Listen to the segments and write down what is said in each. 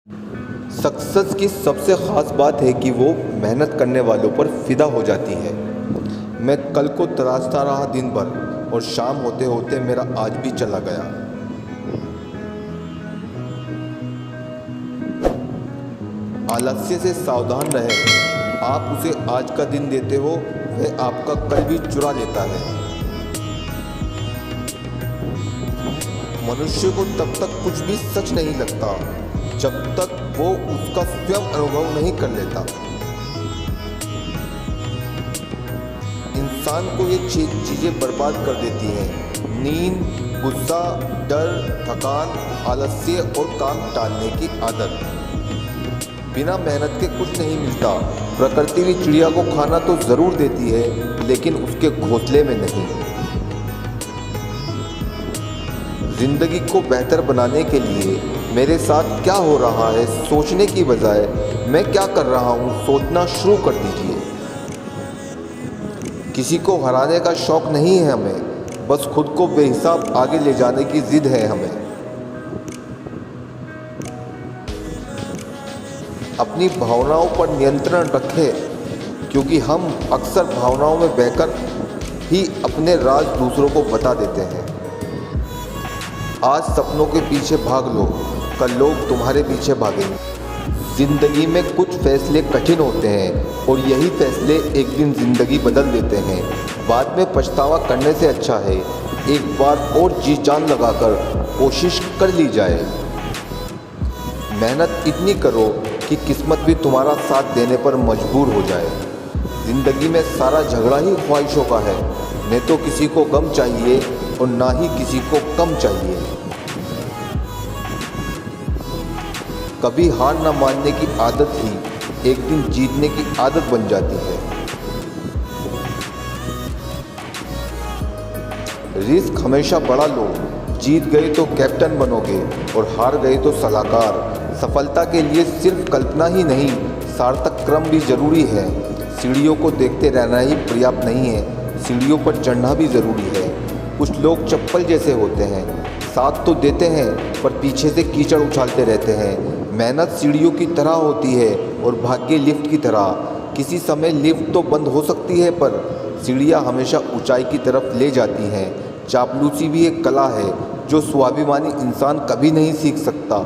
Success की सबसे ख़ास बात है कि वो मेहनत करने वालों पर फ़िदा हो जाती है। मैं कल को तराशता रहा दिन भर और शाम होते होते मेरा आज भी चला गया। आलस्य से सावधान रहें। आप उसे आज का दिन देते हो, वह आपका कल भी चुरा लेता है। मनुष्य को तब तक कुछ भी सच नहीं लगता जब तक वो उसका स्वयं अनुभव नहीं कर लेता। इंसान को ये चीज़ें बर्बाद कर देती हैं: नींद, गुस्सा, डर, थकान, आलस्य और काम टालने की आदत। बिना मेहनत के कुछ नहीं मिलता। प्रकृति भी चिड़िया को खाना तो ज़रूर देती है, लेकिन उसके घोंसले में नहीं। जिंदगी को बेहतर बनाने के लिए मेरे साथ क्या हो रहा है सोचने की बजाय मैं क्या कर रहा हूँ सोचना शुरू कर दीजिए। किसी को हराने का शौक नहीं है हमें, बस खुद को बेहिसाब आगे ले जाने की जिद है हमें। अपनी भावनाओं पर नियंत्रण रखें, क्योंकि हम अक्सर भावनाओं में बहकर ही अपने राज दूसरों को बता देते हैं। आज सपनों के पीछे भाग लो, कल लोग तुम्हारे पीछे भागेंगे। ज़िंदगी में कुछ फैसले कठिन होते हैं और यही फैसले एक दिन ज़िंदगी बदल देते हैं। बाद में पछतावा करने से अच्छा है एक बार और जी जान लगाकर कोशिश कर ली जाए। मेहनत इतनी करो कि किस्मत भी तुम्हारा साथ देने पर मजबूर हो जाए। ज़िंदगी में सारा झगड़ा ही ख्वाहिशों का है। न तो किसी को गम चाहिए और ना ही किसी को कम चाहिए। कभी हार न मानने की आदत ही एक दिन जीतने की आदत बन जाती है। रिस्क हमेशा बड़ा लो। जीत गए तो कैप्टन बनोगे और हार गए तो सलाहकार। सफलता के लिए सिर्फ कल्पना ही नहीं, सार्थक क्रम भी जरूरी है। सीढ़ियों को देखते रहना ही पर्याप्त नहीं है, सीढ़ियों पर चढ़ना भी ज़रूरी है। कुछ लोग चप्पल जैसे होते हैं, साथ तो देते हैं पर पीछे से कीचड़ उछालते रहते हैं। मेहनत सीढ़ियों की तरह होती है और भाग्य लिफ्ट की तरह। किसी समय लिफ्ट तो बंद हो सकती है, पर सीढ़ियाँ हमेशा ऊंचाई की तरफ ले जाती हैं। चापलूसी भी एक कला है जो स्वाभिमानी इंसान कभी नहीं सीख सकता,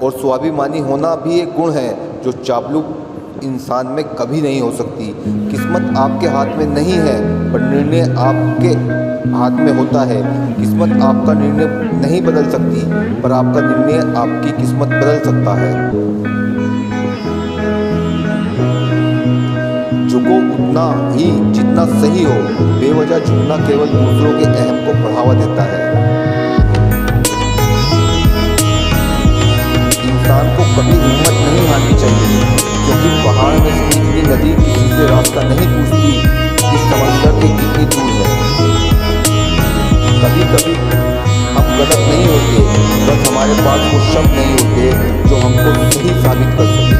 और स्वाभिमानी होना भी एक गुण है जो चापलूस इंसान में कभी नहीं हो सकती। किस्मत आपके हाथ में नहीं है, पर निर्णय आपके हाथ में होता है। किस्मत आपका निर्णय नहीं बदल सकती, पर आपका निर्णय आपकी किस्मत बदल सकता है। झुको उतना ही जितना सही हो। बेवजह झुकना केवल दूसरों के अहम को बढ़ावा देता है। इंसान को कभी हिम्मत नहीं हारनी चाहिए, क्योंकि पहाड़ में से निकली नदी किसी से रास्ता नहीं पूछती कि समंदर के कितनी दूर है। कभी कभी हम गलत नहीं होते, बस हमारे पास वो शब्द नहीं होते जो हमको सही साबित कर सके।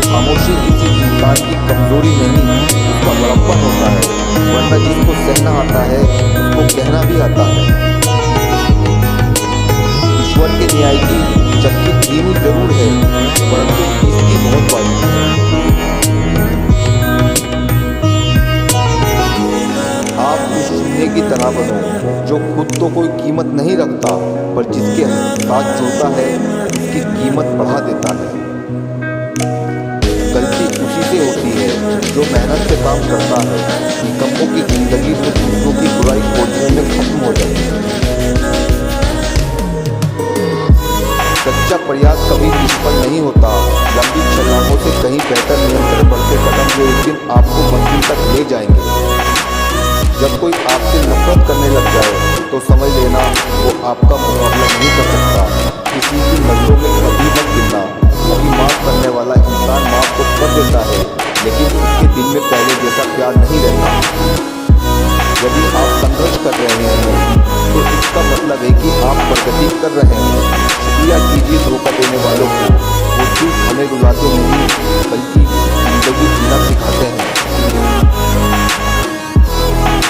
खामोशी किसी इंसान की कमजोरी नहीं, उसका बड़प्पन होता है। वरना जिसको सहना आता है उसको कहना भी आता है। ईश्वर के न्याय की चक्की धीमी जरूर है, परंतु इसकी बहुत बड़ी है। आप उस चूहे की तरह बनो जो खुद तो कोई कीमत नहीं रखता, पर जिसके साथ जुड़ता है उसकी कीमत बढ़ा देता है। गलती उसी से होती है जो मेहनत से काम करता है। निकम्मों की जिंदगी तो दूसरों की बुराई खोजने में खत्म हो जाती है। सच्चा प्रयास कभी निष्फल नहीं होता। लंबी छलांगों से कहीं बेहतर नियंत्रण बढ़ते कदम जो एक दिन आपको मंजिल तक ले जाएंगे। जब कोई आपसे नफरत करने लग जाए तो समझ लेना वो आपका मुकाबला नहीं कर सकता। किसी की नजरों में कभी मत गिरना, क्योंकि माफ करने वाला इंसान माफ तो कर देता है, लेकिन उसके दिल में पहले जैसा प्यार नहीं रहता। यदि आप संघर्ष कर रहे हैं तो इसका मतलब है कि आप प्रगति कर रहे हैं। शुक्रिया कीजिए धोखा देने वालों को। वो चीज़ हमें रुलाते नहीं, बल्कि जिंदगी जीना सिखाते हैं।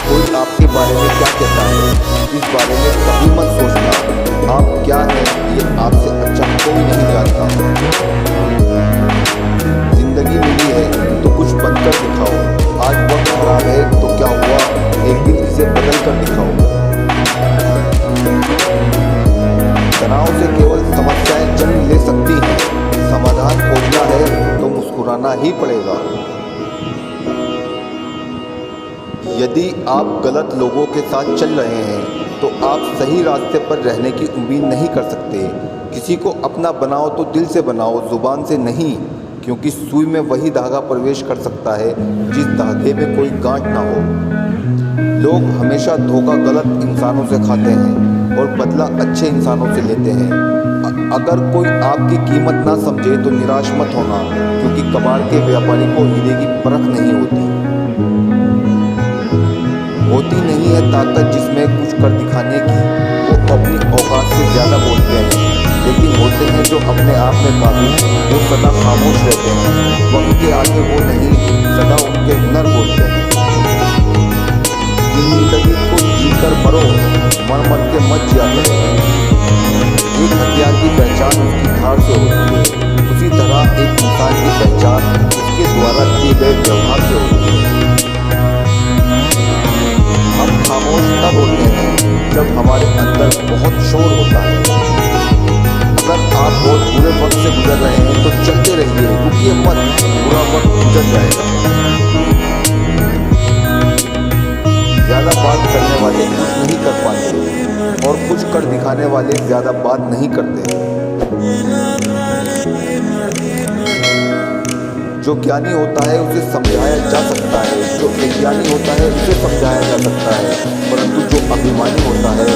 कोई आपके बारे में क्या कहता रहना है। इस बारे में कभी मत सोचना आप क्या हैं, ये आपसे अच्छा कोई नहीं जानता। जिंदगी मिली है तो कुछ बनकर दिखाओ। आज वक्त खराब है तो क्या हुआ, एक दिन इसे बदल कर दिखाओ। तनाव से केवल समस्याएं जन्म ले सकती हैं, समाधान खोजना है तो मुस्कुराना ही पड़ेगा। यदि आप गलत लोगों के साथ चल रहे हैं तो आप सही रास्ते पर रहने की उम्मीद नहीं कर सकते। किसी को अपना बनाओ तो दिल से बनाओ, जुबान से नहीं, क्योंकि सुई में वही धागा प्रवेश कर सकता है जिस धागे में कोई गांठ ना हो। लोग हमेशा धोखा गलत इंसानों से खाते हैं और बदला अच्छे इंसानों से लेते हैं। अगर कोई आपकी कीमत ना समझे तो निराश मत होना, क्योंकि कबाड़ के व्यापारी को हीरे की परख नहीं होती। होती नहीं है ताकत जिसमें कुछ कर दिखाने की, वो अपनी औकात से ज़्यादा बोलते हैं। लेकिन होते हैं जो अपने आप में काबिल, वो सदा खामोश रहते हैं। वक्त के आगे वो नहीं, सदा उनके हुनर बोलते हैं। जिंदगी को जीकर मरो, मर मर के मत जिया करो। एक हथियार की पहचान उसकी धार से होती है, उसी तरह एक इंसान की पहचान उसके द्वारा किए गए व्यवहार से होती है। हम खामोश तब होते हैं जब हमारे अंदर बहुत शोर होता है। अगर आप बहुत बुरे वक्त से गुजर रहे हैं तो चलते रहिए, रुकिए मत, बुरा वक्त गुजर जाएगा। ज़्यादा बात करने वाले कुछ नहीं कर पाते और कुछ कर दिखाने वाले ज़्यादा बात नहीं करते। जो ज्ञानी होता है उसे समझाया जा सकता है, जो अज्ञानी होता है उसे समझाया जा सकता है, परंतु जो अभिमानी होता है